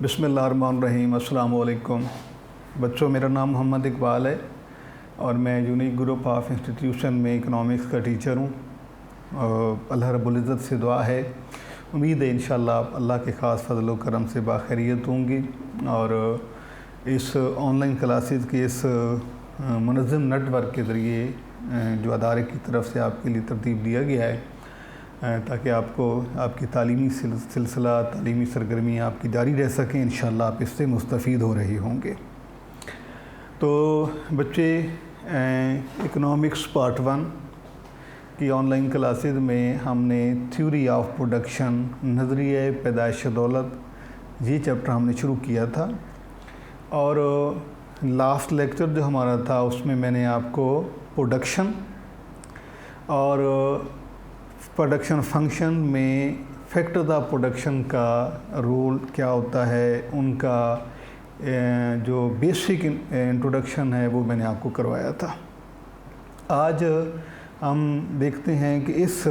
बिस्मिल्लाहिर्रहमानिर्रहीम। अस्सलाम वालेकुम बच्चों, मेरा नाम मोहम्मद इकबाल है और मैं यूनिक ग्रुप ऑफ इंस्टीट्यूशन में इकनॉमिक्स का टीचर हूँ। अल्लाह रब्बुल इज़्ज़त से दुआ है, उम्मीद है इंशाअल्लाह आप अल्लाह के ख़ास फज़ल व करम से बाखैरियत होंगी और इस ऑनलाइन क्लासेस के इस मुनज़्ज़म नेटवर्क के ज़रिए जो अदारे की तरफ से आपके लिए तरतीब दिया गया है ताकि आपको आपकी तालीमी सिलसिला तालीमी सरगर्मी आपकी जारी रह सकें, इंशाअल्लाह आप इससे मुस्तफ़ीद हो रहे होंगे। तो बच्चे, इकनॉमिक्स पार्ट 1 की ऑनलाइन क्लासेस में हमने थ्योरी ऑफ प्रोडक्शन, नज़रिया पैदाइश दौलत, ये चैप्टर हमने शुरू किया था और लास्ट लेक्चर जो हमारा था उसमें मैंने आपको प्रोडक्शन और प्रोडक्शन फंक्शन में फैक्टर्स ऑफ प्रोडक्शन का रोल क्या होता है, उनका जो बेसिक इंट्रोडक्शन है वो मैंने आपको करवाया था। आज हम देखते हैं कि इस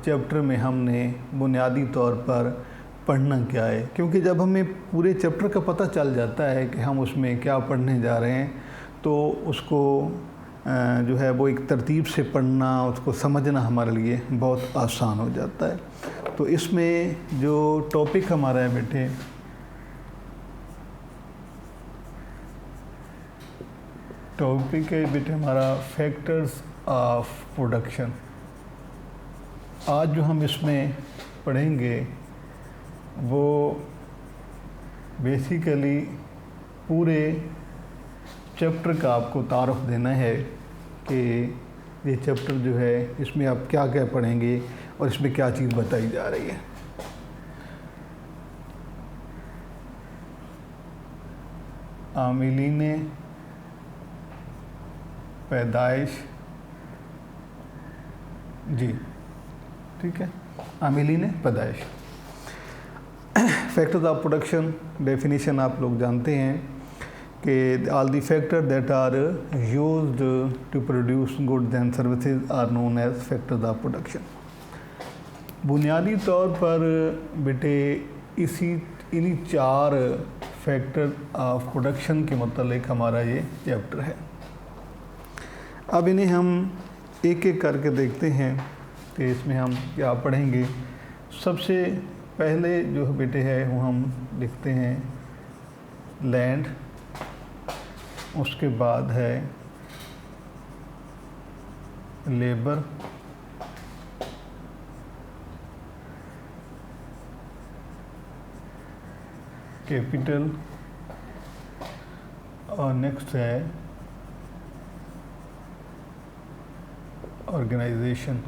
चैप्टर में हमने बुनियादी तौर पर पढ़ना क्या है, क्योंकि जब हमें पूरे चैप्टर का पता चल जाता है कि हम उसमें क्या पढ़ने जा रहे हैं तो उसको जो है वो एक तरतीब से पढ़ना, उसको समझना हमारे लिए बहुत आसान हो जाता है। तो इसमें जो टॉपिक हमारा है बेटे, टॉपिक है बेटे हमारा फैक्टर्स ऑफ प्रोडक्शन। आज जो हम इसमें पढ़ेंगे वो बेसिकली पूरे चैप्टर का आपको तारुफ देना है कि ये चैप्टर जो है इसमें आप क्या क्या पढ़ेंगे और इसमें क्या चीज़ बताई जा रही है। आमिलीन पैदाइश, जी ठीक है, आमिलीन पैदाइश। फैक्टर्स ऑफ प्रोडक्शन डेफिनेशन आप लोग जानते हैं कि all the factor that are used to produce goods and services are known as factors of production. बुनियादी तौर पर बेटे इन्हीं 4 फैक्टर ऑफ प्रोडक्शन के मतलब हमारा ये चैप्टर है। अब इन्हें हम एक एक करके देखते हैं कि इसमें हम क्या पढ़ेंगे। सबसे पहले जो बेटे है वो हम लिखते हैं लैंड, उसके बाद है लेबर, कैपिटल और नेक्स्ट है ऑर्गेनाइजेशन।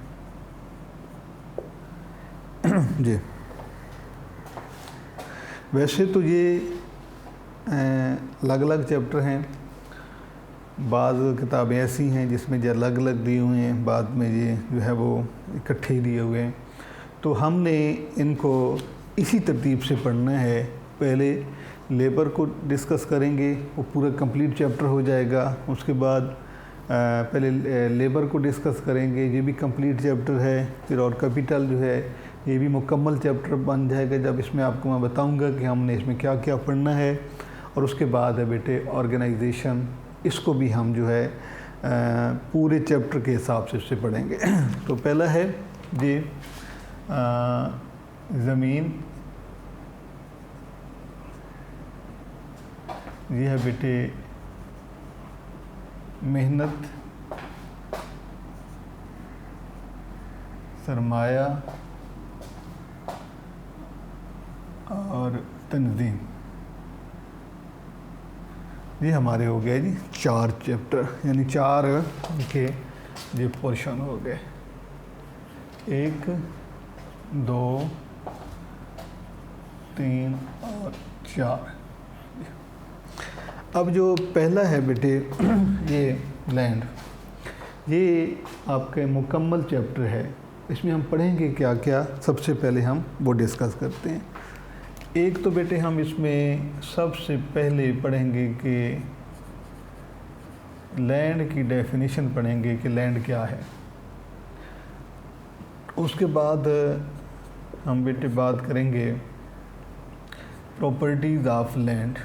जी, वैसे तो ये अलग अलग चैप्टर हैं, बाज़ किताबें ऐसी हैं जिसमें जो अलग अलग दिए हुए हैं, बाद में ये जो है वो इकट्ठे दिए हुए हैं। तो हमने इनको इसी तरतीब से पढ़ना है। पहले लेबर को डिस्कस करेंगे, वो पूरा कंप्लीट चैप्टर हो जाएगा। उसके बाद पहले लेबर को डिस्कस करेंगे, ये भी कंप्लीट चैप्टर है। फिर और कैपिटल जो है ये भी मुकम्मल चैप्टर बन जाएगा जब इसमें आपको मैं बताऊंगा कि हमने इसमें क्या क्या पढ़ना है। और उसके बाद है बेटे ऑर्गेनाइजेशन, इसको भी हम जो है पूरे चैप्टर के हिसाब से इससे पढ़ेंगे। तो पहला है ये ज़मीन, ये है बेटे मेहनत, सरमाया और तंजीम। ये हमारे हो गए जी 4 चैप्टर, यानी 4 के ये पोर्शन हो गए, 1 2 3 और 4। अब जो पहला है बेटे ये लैंड, ये आपके मुकम्मल चैप्टर है। इसमें हम पढ़ेंगे क्या क्या, सबसे पहले हम वो डिस्कस करते हैं। एक तो बेटे हम इसमें सबसे पहले पढ़ेंगे कि लैंड की डेफिनेशन पढ़ेंगे कि लैंड क्या है। उसके बाद हम बेटे बात करेंगे properties of land,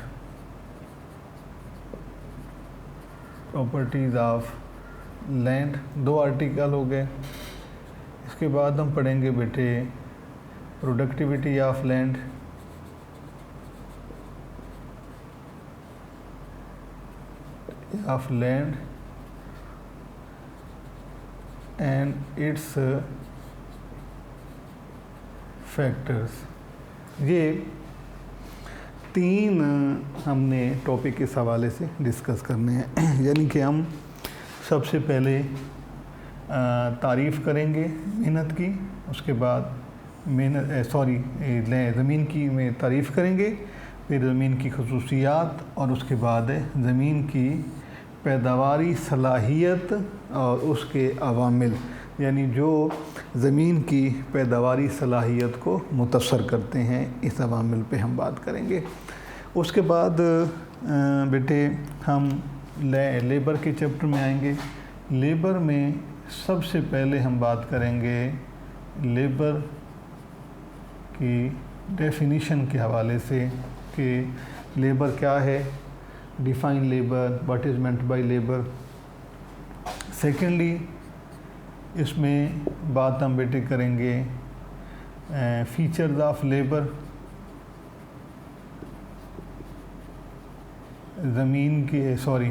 properties of land 2 article हो गए। इसके बाद हम पढ़ेंगे बेटे productivity of land, and its factors. ये 3 हमने टॉपिक इस हवाले से डिस्कस करने हैं। यानी कि हम सबसे पहले तारीफ़ करेंगे मेहनत की, उसके बाद ज़मीन की में तारीफ़ करेंगे, फिर ज़मीन की खसूसियात, और उसके बाद ज़मीन की पैदावारी सलाहियत और उसके अवामिल, यानी जो ज़मीन की पैदावारी सलाहियत को मुतासर करते हैं, इस अवामिल पे हम बात करेंगे। उसके बाद बेटे हम लेबर के चैप्टर में आएंगे। लेबर में सबसे पहले हम बात करेंगे लेबर की डेफिनीशन के हवाले से कि लेबर क्या है, define labour, what is meant by labour. Secondly इसमें बात हम बेटे करेंगे फीचर्स ऑफ लेबर,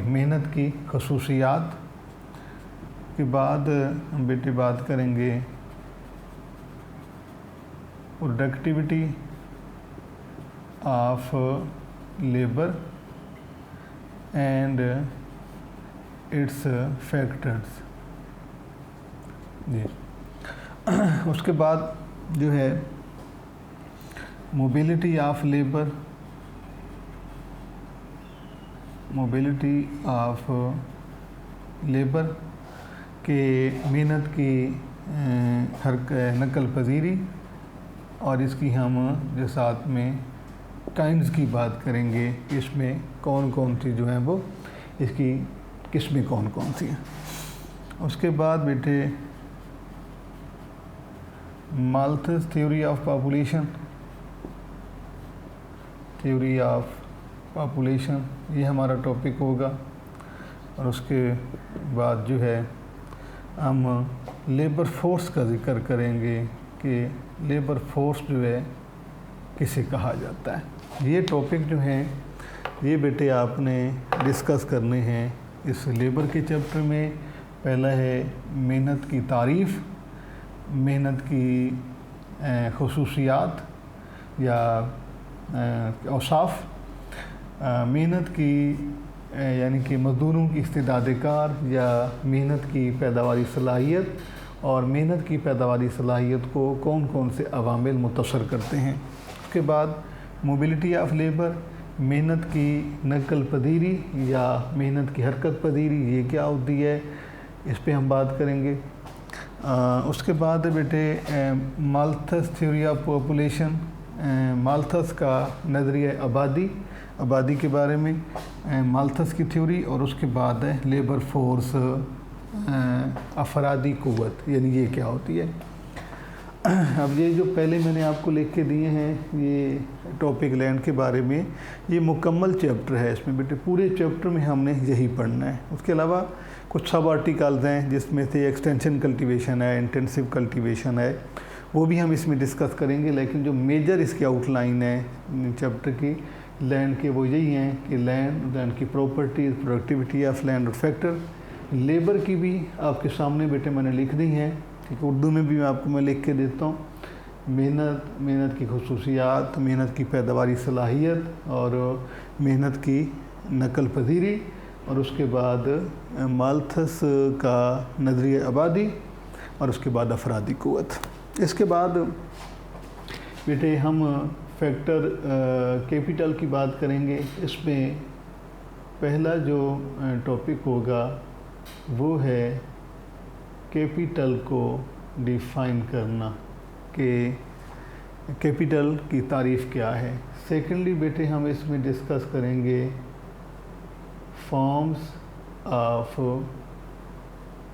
मेहनत की खसूसियात के बाद हम बेटे बात करेंगे productivity of labour and its factors जी। उसके बाद जो है मोबिलिटी ऑफ लेबर, के मेहनत की नकल पजीरी, और इसकी हम जो साथ में काइंड्स की बात करेंगे, इसमें कौन कौन सी जो हैं वो इसकी किस्में कौन कौन सी हैं। उसके बाद बेटे माल्थस थ्योरी ऑफ पॉपुलेशन, ये हमारा टॉपिक होगा। और उसके बाद जो है हम लेबर फोर्स का जिक्र करेंगे कि लेबर फोर्स जो है किसे कहा जाता है। ये टॉपिक जो हैं ये बेटे आपने डिस्कस करने हैं इस लेबर के चैप्टर में। पहला है मेहनत की तारीफ़, मेहनत की खसूसियात या औसाफ, मेहनत की यानी कि मज़दूरों की इस्तिदाद कार या मेहनत की पैदावारी सलाहियत, और मेहनत की पैदावारी सलाहियत को कौन कौन से अवामिल मुतासर करते हैं। उसके बाद मोबिलिटी ऑफ लेबर, मेहनत की नकल पजीरी या मेहनत की हरकत पजीरी, ये क्या होती है, इस पे हम बात करेंगे। उसके बाद बेटे Malthus theory of population, Malthus का नज़रिया आबादी के बारे में, माल्थस की थ्योरी, और उसके बाद है लेबर फोर्स, अफरादी क़ुव्वत, यानी ये क्या होती है। अब ये जो पहले मैंने आपको लिख के दिए हैं ये टॉपिक लैंड के बारे में, ये मुकम्मल चैप्टर है। इसमें बेटे पूरे चैप्टर में हमने यही पढ़ना है। उसके अलावा कुछ सब आर्टिकल्स हैं जिसमें से एक्सटेंशन कल्टीवेशन है, इंटेंसिव कल्टीवेशन है, वो भी हम इसमें डिस्कस करेंगे। लेकिन जो मेजर इसकी आउटलाइन है चैप्टर की लैंड के, वो यही हैं कि लैंड की प्रॉपर्टीज़, प्रोडक्टिविटी ऑफ लैंड और फैक्टर। लेबर की भी आपके सामने बेटे मैंने लिख दी हैं, ठीक है, उर्दू में भी आपको मैं लिख के देता हूँ। मेहनत की खसूसियात, मेहनत की पैदावारी सलाहियत, और मेहनत की नकल पजीरी, और उसके बाद माल्थस का नज़रिया आबादी, और उसके बाद अफरादी क़ुव्वत। इसके बाद बेटे हम फैक्टर कैपिटल की बात करेंगे। इसमें पहला जो टॉपिक होगा वो है कैपिटल को डिफ़ाइन करना, कि कैपिटल की तारीफ़ क्या है। सेकेंडली बेटे हम इसमें डिस्कस करेंगे फॉर्म्स ऑफ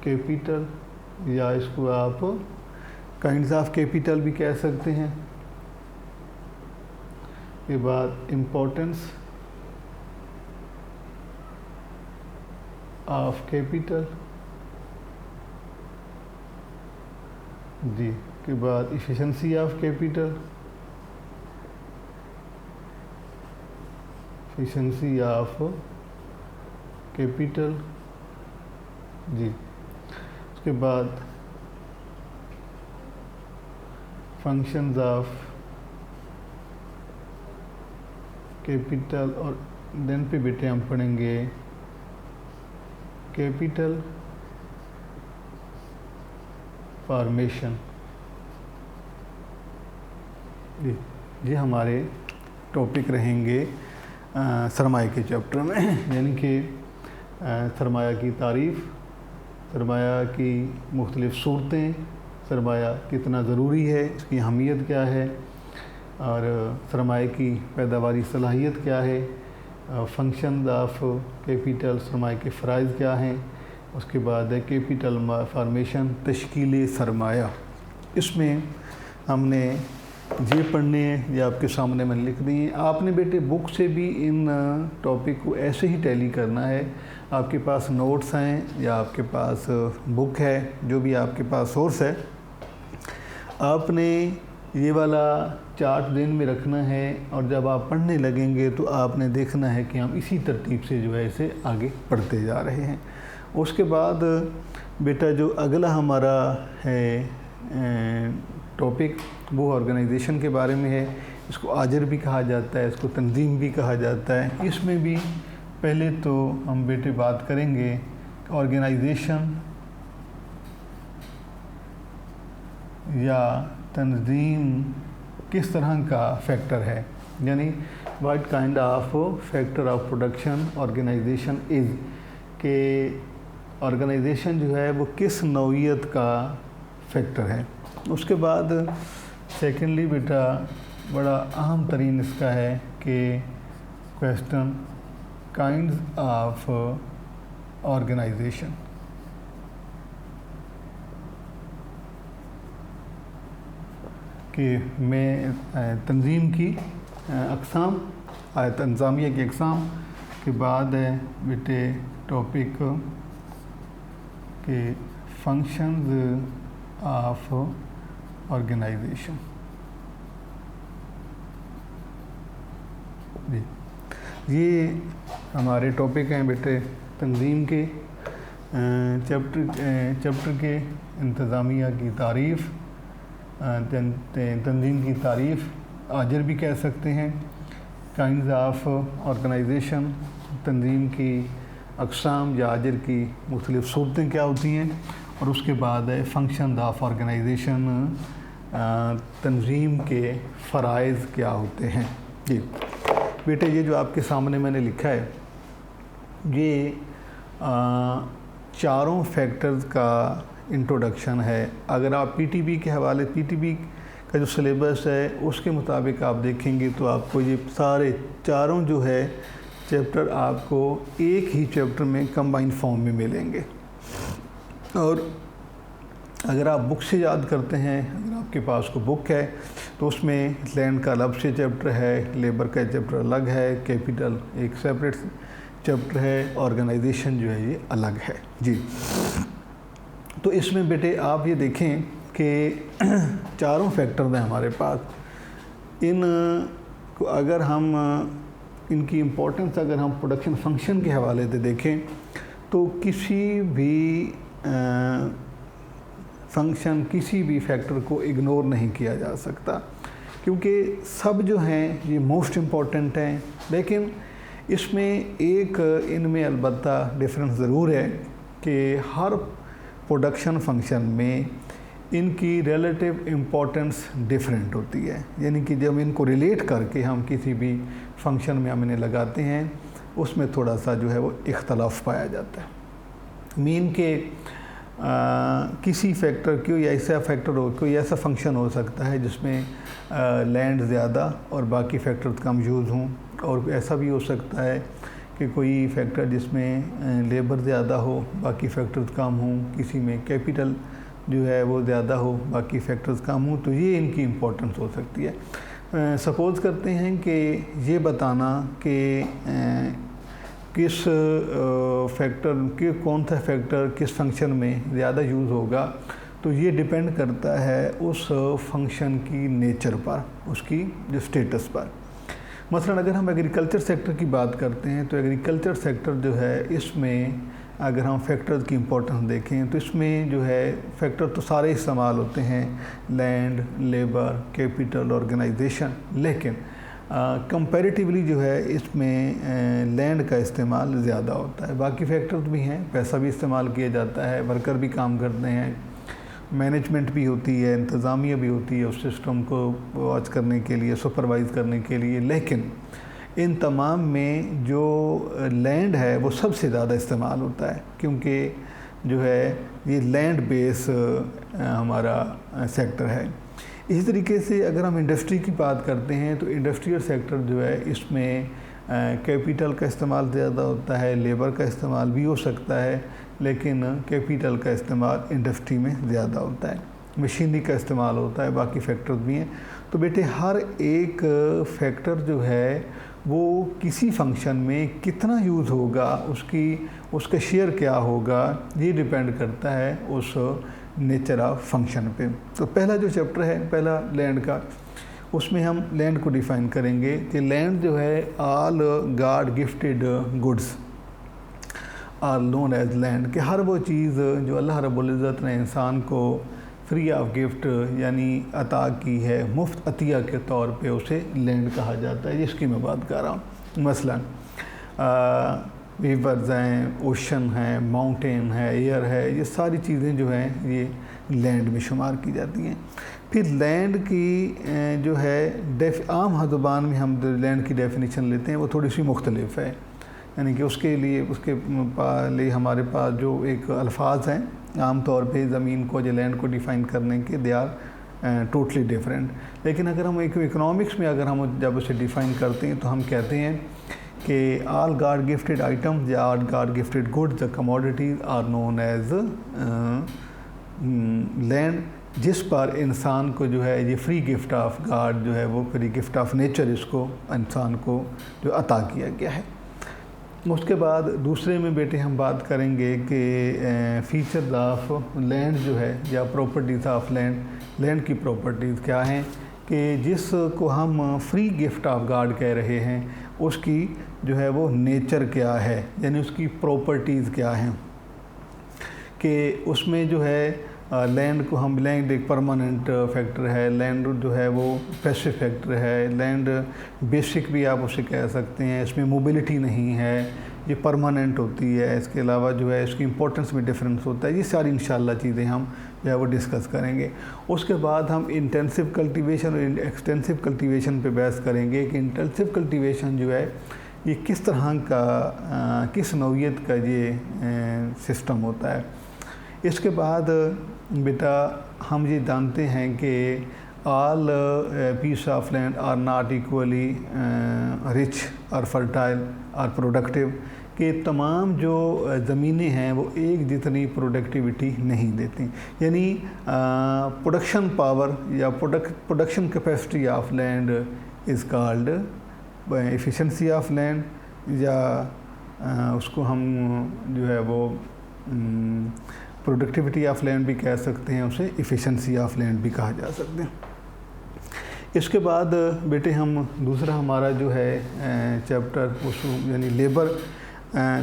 कैपिटल, या इसको आप काइंड्स ऑफ कैपिटल भी कह सकते हैं। के बाद इम्पोर्टेंस ऑफ कैपिटल, जी, के बाद efficiency of capital, efficiency of capital, जी, उसके बाद फंक्शंस ऑफ कैपिटल, और देन पे बेटे हम पढ़ेंगे कैपिटल फॉर्मेशन। ये हमारे टॉपिक रहेंगे सरमाया के चैप्टर में, यानी कि सरमाया की तारीफ़, सरमाया की मुख्तलिफ़ सूरतें, सरमाया कितना ज़रूरी है, इसकी अहमियत क्या है, और सरमाया की पैदावारी सलाहियत क्या है, फंक्शन ऑफ कैपिटल, सरमाया के फ़राइज़ क्या हैं, उसके बाद है कैपिटल फॉर्मेशन, तश्कील सरमाया। इसमें हमने ये पढ़ने हैं, ये आपके सामने मैंने लिख दी हैं। आपने बेटे बुक से भी इन टॉपिक को ऐसे ही टैली करना है। आपके पास नोट्स हैं या आपके पास बुक है, जो भी आपके पास सोर्स है, आपने ये वाला चार्ट दिन में रखना है, और जब आप पढ़ने लगेंगे तो आपने देखना है कि हम इसी तरतीब से जो है इसे आगे पढ़ते जा रहे हैं। उसके बाद बेटा जो अगला हमारा है टॉपिक, वो ऑर्गेनाइजेशन के बारे में है। इसको आजर भी कहा जाता है, इसको तंजीम भी कहा जाता है। इसमें भी पहले तो हम बेटे बात करेंगे ऑर्गेनाइजेशन या तंजीम किस तरह का फैक्टर है, यानी what kind of factor of production organization is, के ऑर्गेनाइजेशन जो है वो किस नौइयत का फैक्टर है। उसके बाद सेकेंडली बेटा बड़ा अहम तरीन इसका है कि क्वेश्चन काइंड्स ऑफ ऑर्गेनाइजेशन। कि मैं तंजीम की अक़साम, इंतज़ामिया की अक़साम के बाद है बेटे टॉपिक के फंक्शंस ऑफ ऑर्गेनाइजेशन। जी, ये हमारे टॉपिक हैं बेटे तंजीम के, चैप्टर के इंतज़ामिया की तारीफ़, तंजीम की तारीफ़ आजर भी कह सकते हैं, काइंड्स ऑफ ऑर्गेनाइजेशन, तंजीम की अक़साम या आजर की मुख्तलिफ़ सूरतें क्या होती हैं, और उसके बाद है फंक्शन ऑफ ऑर्गेनाइजेशन, तंजीम के फ़राइज़ क्या होते हैं। जी बेटे, ये जो आपके सामने मैंने लिखा है, ये चारों फैक्टर्स का इंट्रोडक्शन है। अगर आप पीटीबी के हवाले, पीटीबी का जो सिलेबस है उसके मुताबिक आप देखेंगे तो आपको ये सारे चारों जो है चैप्टर आपको एक ही चैप्टर में कंबाइंड फॉर्म में मिलेंगे। और अगर आप बुक से याद करते हैं, अगर आपके पास को बुक है तो उसमें लैंड का अलग से चैप्टर है, लेबर का चैप्टर अलग है, कैपिटल एक सेपरेट चैप्टर है, ऑर्गेनाइजेशन जो है ये अलग है। जी, तो इसमें बेटे आप ये देखें कि चारों फैक्टर हैं हमारे पास। इन को अगर हम इनकी इम्पोर्टेंस अगर हम प्रोडक्शन फंक्शन के हवाले से देखें तो किसी भी फंक्शन, किसी भी फैक्टर को इग्नोर नहीं किया जा सकता, क्योंकि सब जो हैं ये मोस्ट इम्पॉर्टेंट हैं। लेकिन इसमें एक इनमें अलबत्ता डिफरेंस ज़रूर है कि हर प्रोडक्शन फंक्शन में इनकी रिलेटिव इम्पोर्टेंस डिफरेंट होती है, यानी कि जब इनको रिलेट करके हम किसी भी फंक्शन में हम इन्हें लगाते हैं उसमें थोड़ा सा जो है वो इख्तलाफ पाया जाता है। मीन के किसी फैक्टर कोई ऐसा फैक्टर हो, कोई ऐसा फंक्शन हो सकता है जिसमें लैंड ज़्यादा और बाकी फैक्टर्स कम यूज़ हों, और ऐसा भी हो सकता है कि कोई फैक्टर जिसमें लेबर ज़्यादा हो बाकी फैक्टर्स कम हों, किसी में कैपिटल जो है वो ज़्यादा हो बाकी फैक्टर्स कम हों, तो ये इनकी इम्पोर्टेंस हो सकती है। सपोज़ करते हैं कि ये बताना कि किस फैक्टर के कौन सा फैक्टर किस फंक्शन में ज़्यादा यूज़ होगा, तो ये डिपेंड करता है उस फंक्शन की नेचर पर, उसकी जो स्टेटस पर। मसलन अगर हम एग्रीकल्चर सेक्टर की बात करते हैं तो एग्रीकल्चर सेक्टर जो है इसमें अगर हम फैक्टर्स की इम्पोर्टेंस देखें तो इसमें जो है फैक्टर तो सारे इस्तेमाल होते हैं, लैंड, लेबर, कैपिटल, ऑर्गेनाइजेशन, लेकिन कंपैरेटिवली जो है इसमें लैंड का इस्तेमाल ज़्यादा होता है। बाकी फैक्टर्स भी हैं, पैसा भी इस्तेमाल किया जाता है, वर्कर भी काम करते हैं, मैनेजमेंट भी होती है, इंतज़ामिया भी होती है उस सिस्टम को वॉच करने के लिए, सुपरवाइज़ करने के लिए, लेकिन इन तमाम में जो लैंड है वो सबसे ज़्यादा इस्तेमाल होता है, क्योंकि जो है ये लैंड बेस हमारा सेक्टर है। इसी तरीके से अगर हम इंडस्ट्री की बात करते हैं तो इंडस्ट्रियल सेक्टर जो है इसमें कैपिटल का इस्तेमाल ज़्यादा होता है, लेबर का इस्तेमाल भी हो सकता है, लेकिन कैपिटल का इस्तेमाल इंडस्ट्री में ज़्यादा होता है, मशीनरी का इस्तेमाल होता है, बाकी फैक्टर्स भी हैं। तो बेटे हर एक फैक्टर जो है वो किसी फंक्शन में कितना यूज़ होगा, उसका शेयर क्या होगा, ये डिपेंड करता है उस नेचर ऑफ फंक्शन पे। तो पहला जो चैप्टर है पहला लैंड का, उसमें हम लैंड को डिफ़ाइन करेंगे कि लैंड जो है all God gifted goods are known as land, कि हर वो चीज़ जो अल्लाह रब्बुल इज़्ज़त ने इंसान को फ्री ऑफ गिफ्ट यानी अता की है, मुफ्त अतिया के तौर पे उसे लैंड कहा जाता है, जिसकी मैं बात कर रहा हूँ। मसलन रिवर्स हैं, ओशन है, माउंटेन है, एयर है, ये सारी चीज़ें जो हैं ये लैंड में शुमार की जाती हैं। फिर लैंड की जो है आम ज़ुबान में हम लैंड की डेफिनेशन लेते हैं वो थोड़ी सी मुख्तलिफ है, यानी कि उसके लिए हमारे पास जो एक अल्फाज हैं आम तौर पे ज़मीन को, जो लैंड को डिफ़ाइन करने के, दे आर टोटली डिफरेंट। लेकिन अगर हम इकोनॉमिक्स में अगर हम जब उसे डिफ़ाइन करते हैं तो हम कहते हैं कि ऑल गॉड गिफ्टेड आइटम्स या all God gifted goods the commodities are known as land, जिस पर इंसान को जो है ये फ्री गिफ्ट ऑफ गॉड जो है वो फ्री गिफ्ट ऑफ नेचर इसको इंसान को जो अता किया गया है। उसके बाद दूसरे में बेटे हम बात करेंगे कि फीचर्स ऑफ लैंड जो है या प्रॉपर्टीज़ ऑफ लैंड की प्रॉपर्टीज़ क्या हैं, कि जिसको हम फ्री गिफ्ट ऑफ गॉड कह रहे हैं उसकी जो है वो नेचर क्या है, यानी उसकी प्रॉपर्टीज़ क्या हैं, कि उसमें जो है लैंड को हम लैंड एक परमानेंट फैक्टर है, लैंड जो है वो पैसिव फैक्टर है, लैंड बेसिक भी आप उसे कह सकते हैं, इसमें मोबिलिटी नहीं है, ये परमानेंट होती है, इसके अलावा जो है इसकी इम्पोर्टेंस में डिफरेंस होता है। ये सारी इंशाल्लाह चीज़ें हम जो है वो डिस्कस करेंगे। उसके बाद हम इंटेंसिव कल्टीवेशन और एक्सटेंसिव कल्टीवेशन पे बहस करेंगे कि इंटेंसिव कल्टीवेशन जो है ये किस तरह का किस नौइयत का ये सिस्टम होता है। इसके बाद बेटा हम ये जानते हैं कि all piece of land are not equally rich और फर्टाइल और प्रोडक्टिव, कि तमाम जो ज़मीनें हैं वो एक जितनी प्रोडक्टिविटी नहीं देती, यानी प्रोडक्शन पावर या production capacity of land is called efficiency of land, या उसको हम जो है वो प्रोडक्टिविटी ऑफ लैंड भी कह सकते हैं, उसे एफिशिएंसी ऑफ लैंड भी कहा जा सकते हैं। इसके बाद बेटे हम दूसरा हमारा जो है चैप्टर उस यानी लेबर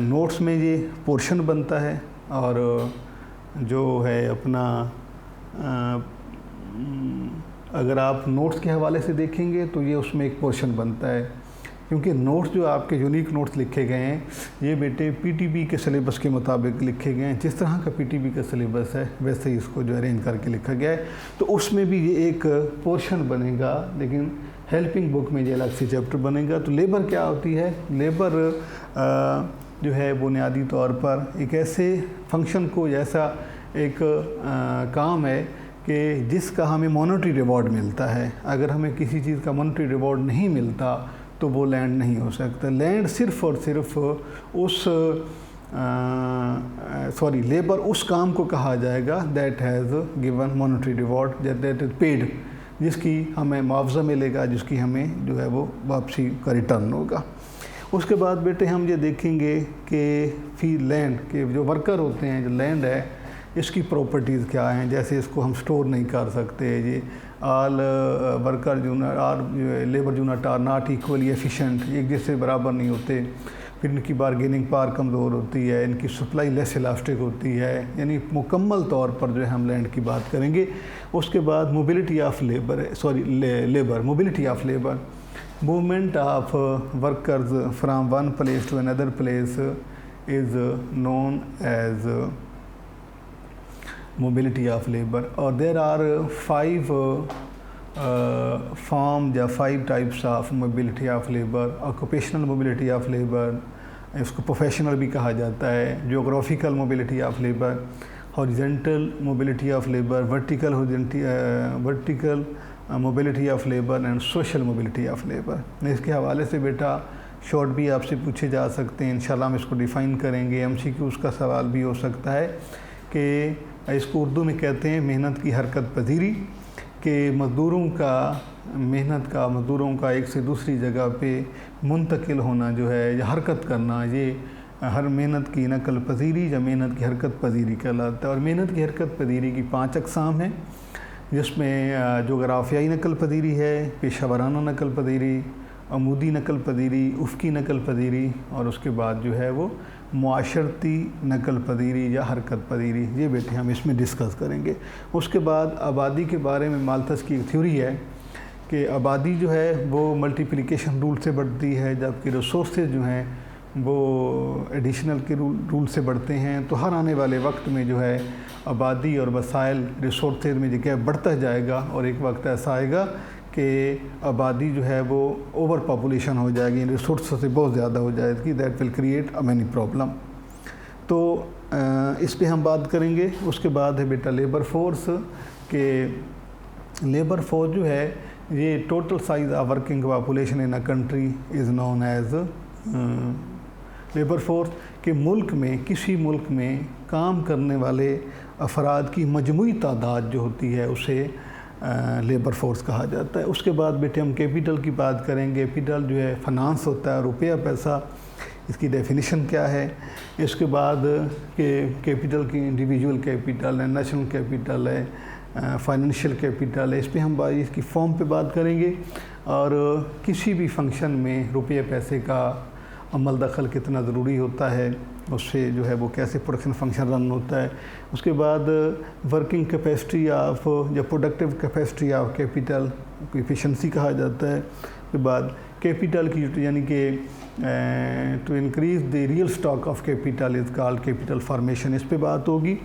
नोट्स में ये पोर्शन बनता है, और जो है अपना अगर आप नोट्स के हवाले से देखेंगे तो ये उसमें एक पोर्शन बनता है, क्योंकि नोट्स जो आपके यूनिक नोट्स लिखे गए हैं ये बेटे पीटीबी के सिलेबस के मुताबिक लिखे गए हैं, जिस तरह का पीटीबी का सिलेबस है वैसे ही इसको जो अरेंज करके लिखा गया है। तो उसमें भी ये एक पोर्शन बनेगा, लेकिन हेल्पिंग बुक में ये अलग से चैप्टर बनेगा। तो लेबर क्या होती है, लेबर जो है बुनियादी तौर पर एक ऐसे फंक्शन को, जैसा एक काम है कि जिसका हमें मॉनेटरी रिवॉर्ड मिलता है। अगर हमें किसी चीज़ का मॉनेटरी रिवॉर्ड नहीं मिलता तो वो लैंड नहीं हो सकता। लैंड सिर्फ़ और सिर्फ उस लेबर उस काम को कहा जाएगा that has given monetary reward, that is paid, जिसकी हमें मुआवजा मिलेगा, जिसकी हमें जो है वो वापसी का रिटर्न होगा। उसके बाद बेटे हम ये देखेंगे कि फी लैंड के जो वर्कर होते हैं, जो लैंड है, इसकी प्रॉपर्टीज़ क्या हैं। जैसे इसको हम स्टोर नहीं कर सकते, ये आल वर्कर जो labour unit are not equally efficient, एक जैसे बराबर नहीं होते। फिर इनकी बारगेनिंग पावर कमज़ोर होती है, इनकी सप्लाई लेस इलास्टिक होती है, यानी मुकम्मल तौर पर जो है हम लैंड की बात करेंगे। उसके बाद mobility of labour, mobility of labour, movement of workers from one place to another place is known as mobility of labor। और there are 5 forms या 5 types of mobility of labor। occupational mobility of labor, इसको professional भी कहा जाता है। geographical mobility of labor, horizontal mobility of labor, vertical mobility of labor and social mobility of labor। इसके हवाले से बेटा शॉर्ट भी आपसे पूछे जा सकते हैं, इंशाल्लाह हम इसको डिफ़ाइन करेंगे। MCQ का सवाल भी हो सकता है कि इसको उर्दू में कहते हैं मेहनत की हरकत पजीरी, कि मज़दूरों का एक से दूसरी जगह पे मुंतकिल होना जो है या हरकत करना, ये हर मेहनत की नकल पजीरी या मेहनत की हरकत पजीरी कहलाता है। और मेहनत की हरकत पजीरी की 5 अक़साम हैं, जिसमें जोग्राफियाई नकल पजीरी है, पेशा वराना नकल पजीरी, अमूदी नकल पजीरी, उफ़की नकल पजीरी, और उसके बाद जो है वो मुआशरती नकल पजीरी या हरकत पजीरी। ये बेटे हम इसमें डिस्कस करेंगे। उसके बाद आबादी के बारे में माल्थस की एक थ्योरी है कि आबादी जो है वो मल्टीप्लिकेशन रूल से बढ़ती है, जबकि रिसोर्सेज जो हैं वो एडिशनल के रूल से बढ़ते हैं। तो हर आने वाले वक्त में जो है आबादी और वसाइल रिसोर्सेज में जो है बढ़ता जाएगा, और एक वक्त ऐसा आएगा कि आबादी जो है वो ओवर पॉपुलेशन हो जाएगी, रिसोर्स से बहुत ज़्यादा हो जाएगी। That will create a many problem. तो इस पे हम बात करेंगे। उसके बाद है बेटा लेबर फोर्स, के लेबर फोर्स जो है ये total size of working population in a country is known as labour force, के मुल्क में, किसी मुल्क में काम करने वाले अफराद की मजमूई तादाद जो होती है उसे लेबर फोर्स कहा जाता है। उसके बाद बेटे हम कैपिटल की बात करेंगे। कैपिटल जो है फाइनेंस होता है, रुपया पैसा, इसकी डेफिनेशन क्या है। इसके बाद के कैपिटल की इंडिविजुअल कैपिटल है, नेशनल कैपिटल है, फाइनेंशियल कैपिटल है। इस पर हम इसकी फॉर्म पे बात करेंगे, और किसी भी फंक्शन में रुपये पैसे का अमल दखल कितना ज़रूरी होता है, उससे जो है वो कैसे प्रोडक्शन फंक्शन रन होता है। उसके बाद वर्किंग कैपेसिटी ऑफ या प्रोडक्टिव कैपेसिटी ऑफ कैपिटल को एफिशिएंसी कहा जाता है। उसके बाद कैपिटल की यानी कि to increase the real stock of capital is called capital formation, इस पे बात होगी।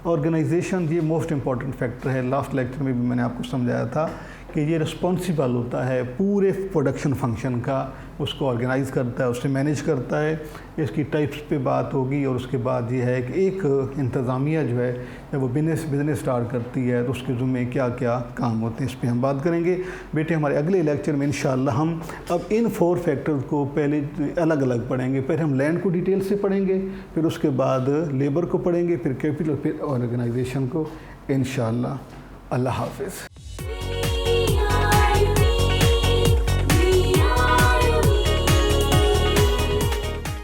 ऑर्गेनाइजेशन ये मोस्ट इम्पॉर्टेंट फैक्टर है। लास्ट लेक्चर में भी मैंने आपको समझाया था कि ये रिस्पॉन्सिबल होता है पूरे प्रोडक्शन फंक्शन का, उसको ऑर्गेनाइज करता है, उससे मैनेज करता है। इसकी टाइप्स पे बात होगी। और उसके बाद ये है कि एक इंतज़ामिया जो है जब वो बिज़नेस स्टार्ट करती है तो उसके ज़ुम्मे क्या क्या काम होते हैं, इस पे हम बात करेंगे। बेटे हमारे अगले लेक्चर में इंशाअल्लाह हम अब इन 4 फैक्टर्स को पहले अलग अलग पढ़ेंगे। पहले हम लैंड को डिटेल से पढ़ेंगे, फिर उसके बाद लेबर को पढ़ेंगे, फिर कैपिटल, फिर ऑर्गेनाइजेशन को इंशाअल्लाह। अल्लाह हाफ़िज़।